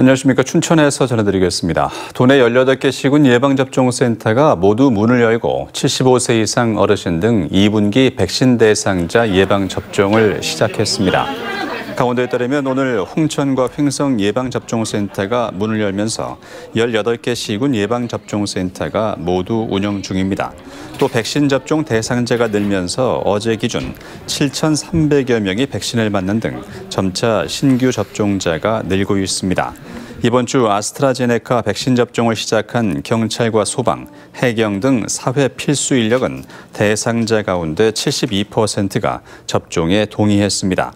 안녕하십니까. 춘천에서 전해드리겠습니다. 도내 18개 시군 예방접종센터가 모두 문을 열고 75세 이상 어르신 등 2분기 백신 대상자 예방접종을 시작했습니다. 강원도에 따르면 오늘 홍천과 횡성 예방접종센터가 문을 열면서 18개 시군 예방접종센터가 모두 운영 중입니다. 또 백신 접종 대상자가 늘면서 어제 기준 7,300여 명이 백신을 맞는 등 점차 신규 접종자가 늘고 있습니다. 이번 주 아스트라제네카 백신 접종을 시작한 경찰과 소방, 해경 등 사회 필수 인력은 대상자 가운데 72%가 접종에 동의했습니다.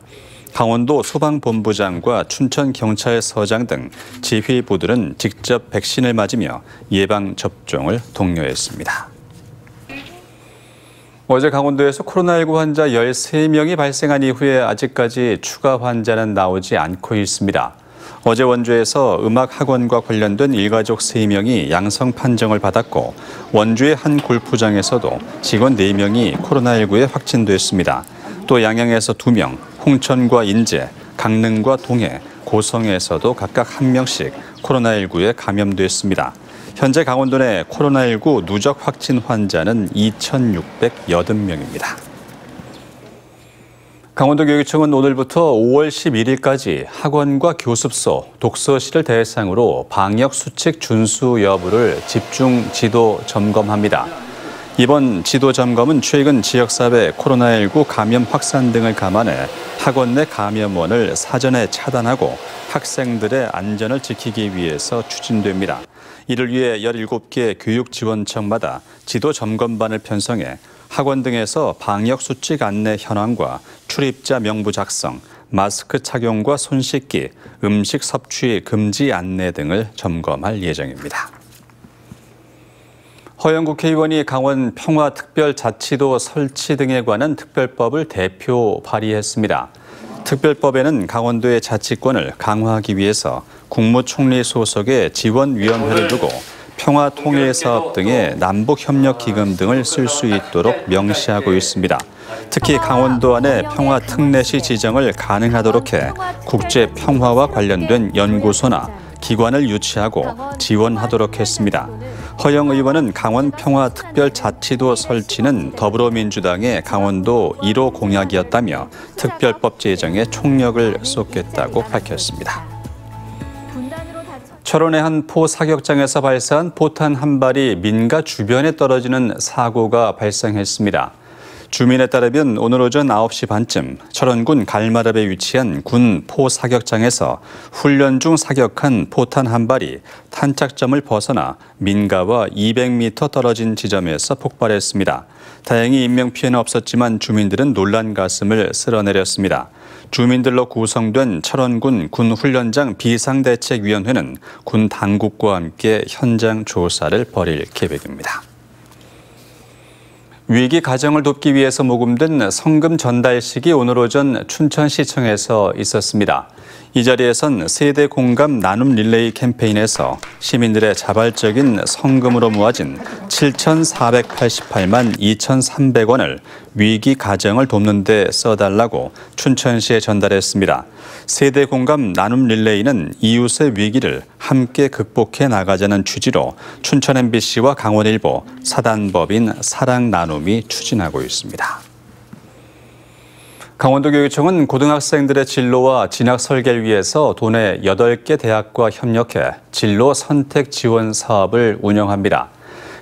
강원도 소방본부장과 춘천경찰서장 등 지휘부들은 직접 백신을 맞으며 예방접종을 독려했습니다. 어제 강원도에서 코로나19 환자 13명이 발생한 이후에 아직까지 추가 환자는 나오지 않고 있습니다. 어제 원주에서 음악학원과 관련된 일가족 3명이 양성 판정을 받았고 원주의 한 골프장에서도 직원 4명이 코로나19에 확진됐습니다. 또 양양에서 2명, 홍천과 인제, 강릉과 동해, 고성에서도 각각 1명씩 코로나19에 감염됐습니다. 현재 강원도 내 코로나19 누적 확진 환자는 2,680명입니다. 강원도교육청은 오늘부터 5월 11일까지 학원과 교습소, 독서실을 대상으로 방역수칙 준수 여부를 집중 지도 점검합니다. 이번 지도 점검은 최근 지역사회 코로나19 감염 확산 등을 감안해 학원 내 감염원을 사전에 차단하고 학생들의 안전을 지키기 위해서 추진됩니다. 이를 위해 17개 교육지원청마다 지도 점검반을 편성해 학원 등에서 방역수칙 안내 현황과 출입자 명부 작성, 마스크 착용과 손 씻기, 음식 섭취 금지 안내 등을 점검할 예정입니다. 허영 국회의원이 강원 평화특별자치도 설치 등에 관한 특별법을 대표 발의했습니다. 특별법에는 강원도의 자치권을 강화하기 위해서 국무총리 소속의 지원위원회를 두고 평화통일사업 등의 남북협력기금 등을 쓸 수 있도록 명시하고 있습니다. 특히 강원도 안에 평화특례시 지정을 가능하도록 해 국제평화와 관련된 연구소나 기관을 유치하고 지원하도록 했습니다. 허영 의원은 강원 평화특별자치도 설치는 더불어민주당의 강원도 1호 공약이었다며 특별법 제정에 총력을 쏟겠다고 밝혔습니다. 철원의 한 포 사격장에서 발사한 포탄 한 발이 민가 주변에 떨어지는 사고가 발생했습니다. 주민에 따르면 오늘 오전 9시 반쯤 철원군 갈마릅에 위치한 군 포 사격장에서 훈련 중 사격한 포탄 한 발이 탄착점을 벗어나 민가와 200m 떨어진 지점에서 폭발했습니다. 다행히 인명피해는 없었지만 주민들은 놀란 가슴을 쓸어내렸습니다. 주민들로 구성된 철원군 군훈련장 비상대책위원회는 군 당국과 함께 현장 조사를 벌일 계획입니다. 위기 가정을 돕기 위해서 모금된 성금 전달식이 오늘 오전 춘천시청에서 있었습니다. 이 자리에선 세대 공감 나눔 릴레이 캠페인에서 시민들의 자발적인 성금으로 모아진 7,488만 2,300원을 위기 가정을 돕는 데 써달라고 춘천시에 전달했습니다. 세대 공감 나눔 릴레이는 이웃의 위기를 함께 극복해 나가자는 취지로 춘천 MBC와 강원일보, 사단법인 사랑나눔이 추진하고 있습니다. 강원도교육청은 고등학생들의 진로와 진학 설계를 위해서 도내 8개 대학과 협력해 진로 선택 지원 사업을 운영합니다.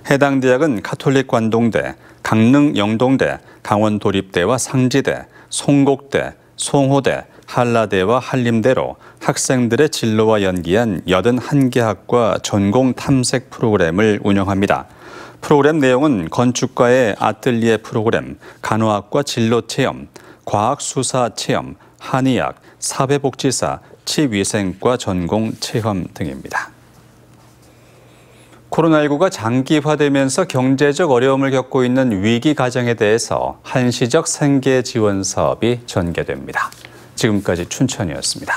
해당 대학은 가톨릭 관동대, 강릉 영동대, 강원도립대와 상지대, 송곡대, 송호대, 한라대와 한림대로 학생들의 진로와 연계한 81개 학과 전공 탐색 프로그램을 운영합니다. 프로그램 내용은 건축과의 아뜰리에 프로그램, 간호학과 진로 체험, 과학수사 체험, 한의학, 사회복지사, 치위생과 전공 체험 등입니다. 코로나19가 장기화되면서 경제적 어려움을 겪고 있는 위기 가정에 대해서 한시적 생계 지원 사업이 전개됩니다. 지금까지 춘천이었습니다.